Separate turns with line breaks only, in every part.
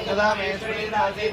कदा मे श्रीनाथी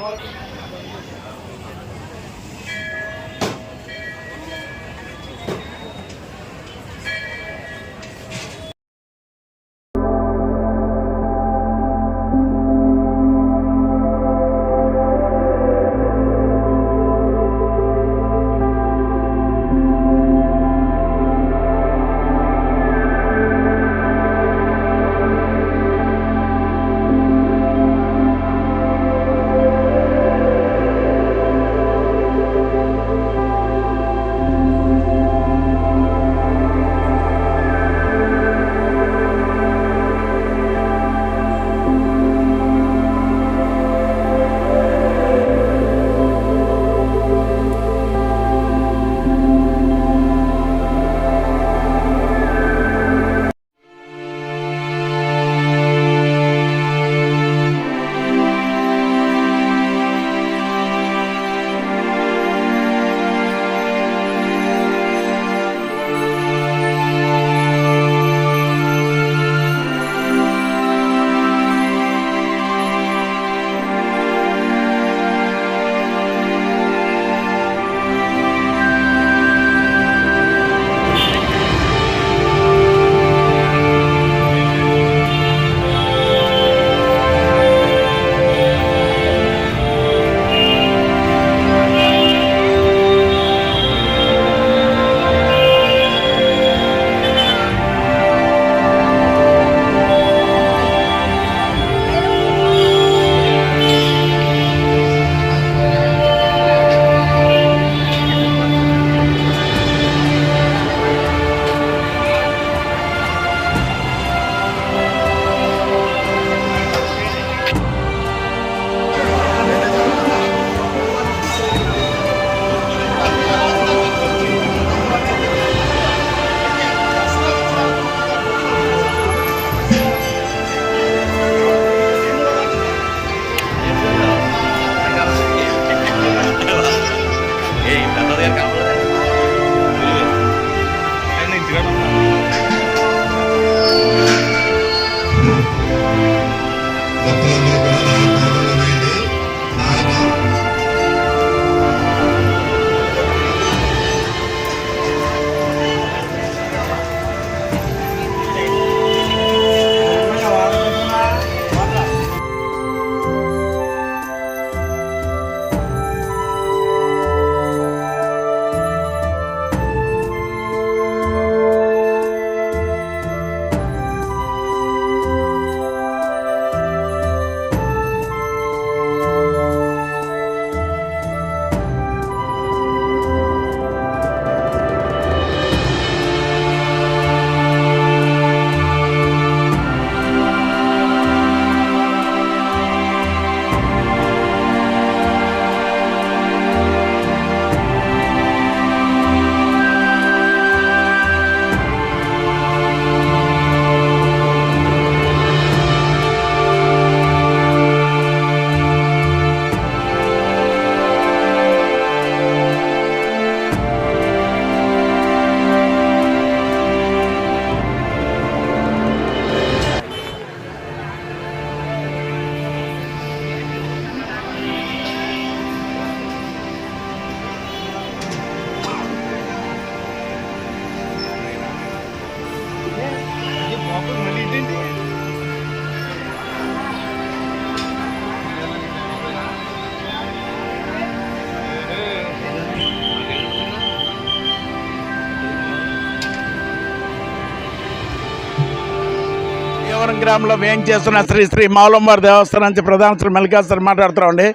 గ్రామంలో వేయించేస్తున్న శ్రీ శ్రీ మావులమ్మవారి దేవస్థానం నుంచి ప్రధాన శ్రీ మల్లికార్జున మాట్లాడుతున్నామండి.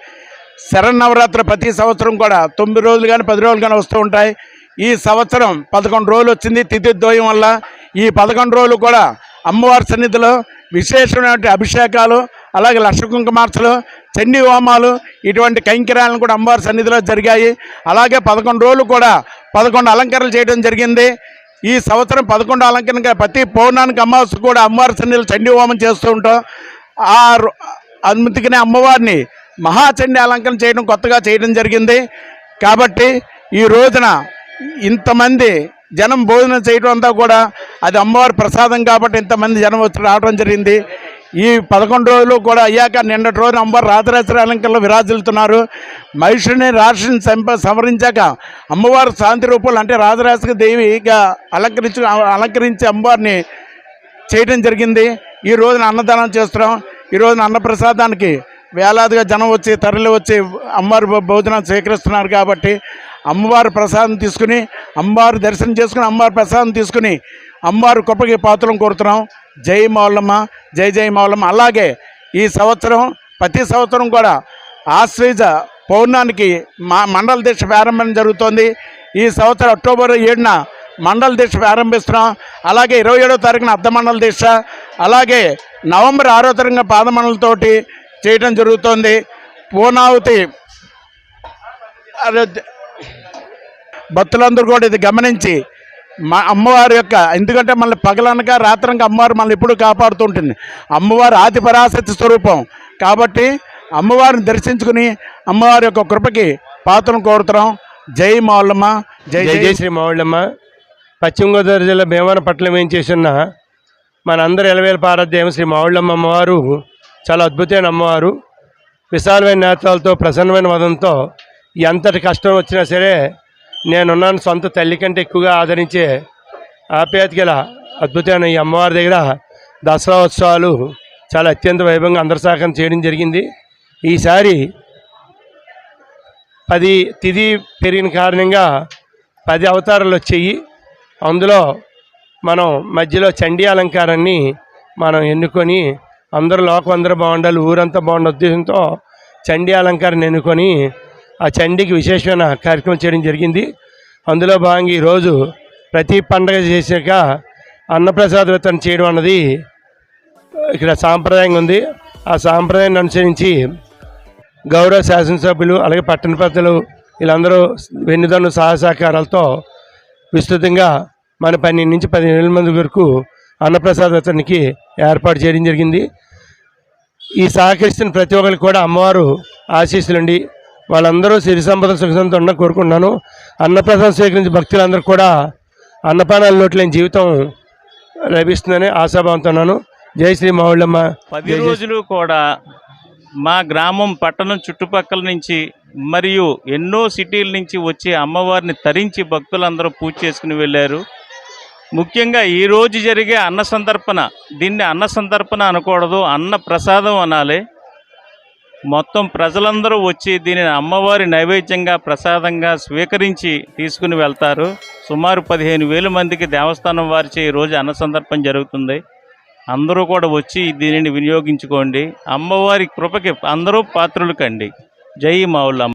శరన్నవరాత్రి ప్రతి సంవత్సరం కూడా 9 రోజులు కానీ 10 రోజులు కానీ వస్తూ ఉంటాయి. ఈ సంవత్సరం 11 రోజులు వచ్చింది తిథి ద్వయం వల్ల. ఈ 11 రోజులు కూడా అమ్మవారి సన్నిధిలో విశేషమైన అభిషేకాలు, అలాగే లక్ష కుంకుమార్చలు, చండీ హోమాలు, ఇటువంటి కైంకర్యాలను కూడా అమ్మవారి సన్నిధిలో జరిగాయి. అలాగే 11 రోజులు కూడా 11 అలంకరణలు చేయడం జరిగింది. ఈ సంవత్సరం 11 అలంకరణ ప్రతి పౌర్ణానికి అమావాస్య కూడా అమ్మవారి సన్నిధిలో చండీ హోమం చేస్తూ ఉంటాం. అందుకనే అమ్మవారిని మహాచండీ అలంకరణ చేయడం కొత్తగా చేయడం జరిగింది. కాబట్టి ఈ రోజున ఇంతమంది జనం భోజనం చేయడం అంతా కూడా అది అమ్మవారి ప్రసాదం కాబట్టి ఇంతమంది జనం వచ్చి రావడం జరిగింది. ఈ 11 రోజులు కూడా అయ్యాక నిన్నటి రోజున అమ్మవారు రాజరాజేశ్వరి అలంకరణలో విరాజిల్లుతున్నారు. మహిషుని రాశిని సంవరించాక అమ్మవారు శాంతి రూపంలో అంటే రాజరాజేశ్వరి దేవిగా అలంకరించి అమ్మవారిని చేయడం జరిగింది. ఈ రోజున అన్నదానం చేస్తున్నాం. ఈ రోజున అన్నప్రసాదానికి వేలాదిగా జనం వచ్చి తరలి వచ్చి అమ్మవారి భోజనం స్వీకరిస్తున్నారు. కాబట్టి అమ్మవారి ప్రసాదం తీసుకుని అమ్మవారి దర్శనం చేసుకుని అమ్మవారి ప్రసాదం తీసుకుని అమ్మవారి కృపకి పాత్రలను కోరుతున్నాం. జై మావులమ్మ, జై జై మావులమ్మ. అలాగే ఈ సంవత్సరం ప్రతి సంవత్సరం కూడా ఆశ్వీజ పౌర్ణానికి మండల దీక్ష ప్రారంభం జరుగుతోంది. ఈ సంవత్సరం అక్టోబర్ 7న మండల దీక్ష ప్రారంభిస్తున్నాం. అలాగే 27వ తారీఖున అర్ధమండల దీక్ష, అలాగే నవంబర్ 6వ తారీఖున పాదమండలతోటి చేయడం జరుగుతోంది. పూర్ణావతి భక్తులందరూ కూడా ఇది గమనించి మా అమ్మవారి యొక్క, ఎందుకంటే మళ్ళీ పగలనక రాత్రనక అమ్మవారు మళ్ళీ ఎప్పుడు కాపాడుతుంటుంది. అమ్మవారు ఆది పరాశక్తి స్వరూపం కాబట్టి అమ్మవారిని దర్శించుకుని అమ్మవారి యొక్క కృపకి పాత్రను కోరుతున్నాం. జై మావులమ్మ, జై జై
శ్రీ మావులమ్మ. పశ్చిమ గోదావరి జిల్లా భీమవరపట్నం ఏం చేసిన మన అందరి ఎలవేల పారాధ్యాయం శ్రీ మావులమ్మ అమ్మవారు చాలా అద్భుతమైన అమ్మవారు. విశాలమైన నేత్రాలతో ప్రసన్నమైన వదంతో ఎంతటి కష్టం వచ్చినా సరే నేనున్నాను సొంత తల్లి కంటే ఎక్కువగా ఆదరించే ఆప్యాయత గల అద్భుతమైన ఈ అమ్మవారి దగ్గర దసరా ఉత్సవాలు చాలా అత్యంత వైభవంగా అందరి సహకారం చేయడం జరిగింది. ఈసారి 10 తిథి పెరిగిన కారణంగా 10 అవతారాలు వచ్చాయి. అందులో మనం మధ్యలో చండీ అలంకారాన్ని మనం ఎన్నుకొని అందరూ లోకం అందరూ బాగుండాలి, ఊరంతా బాగుండే ఉద్దేశంతో చండీ అలంకారాన్ని ఎన్నుకొని ఆ చండీకి విశేషమైన కార్యక్రమం చేయడం జరిగింది. అందులో భాగంగా ఈరోజు ప్రతి పండగ చేశాక అన్నప్రసాద వితరణ చేయడం అన్నది ఇక్కడ సాంప్రదాయంగా ఉంది. ఆ సాంప్రదాయాన్ని అనుసరించి గౌరవ శాసనసభ్యులు అలాగే పట్టణ పెద్దలు వీళ్ళందరూ వెన్నుదన్ను సహకారాలతో విస్తృతంగా మన 12 నుంచి 15 మంది వరకు అన్నప్రసాద వితరణకి ఏర్పాటు చేయడం జరిగింది. ఈ సహకరిస్తున్న ప్రతి ఒక్కరికి కూడా అమ్మవారు ఆశీస్సులుండి వాళ్ళందరూ సిరి సంపద సుఖంతో ఉన్న కోరుకుంటున్నాను. అన్నప్రసాదం స్వీకరించి భక్తులందరూ కూడా అన్నపానాల లోటు లేని జీవితం లభిస్తుందని ఆశాభావంతో ఉన్నాను. జై శ్రీ మావులమ్మ.
10 రోజులు కూడా మా గ్రామం పట్టణం చుట్టుపక్కల నుంచి మరియు ఎన్నో సిటీల నుంచి వచ్చి అమ్మవారిని తరించి భక్తులందరూ పూజ చేసుకుని వెళ్ళారు. ముఖ్యంగా ఈరోజు జరిగే అన్న సంతర్పణ, దీన్ని అన్న సంతర్పణ అనకూడదు, అన్న ప్రసాదం అనాలి. మొత్తం ప్రజలందరూ వచ్చి దీనిని అమ్మవారి నైవేద్యంగా ప్రసాదంగా స్వీకరించి తీసుకుని వెళ్తారు. సుమారు 15,000 మందికి దేవస్థానం వారిచే ఈరోజు అన్న సంతర్పణ జరుగుతుంది. అందరూ కూడా వచ్చి దీనిని వినియోగించుకోండి. అమ్మవారి కృపకి అందరూ పాత్రులు కండి. జై మావులమ్మ.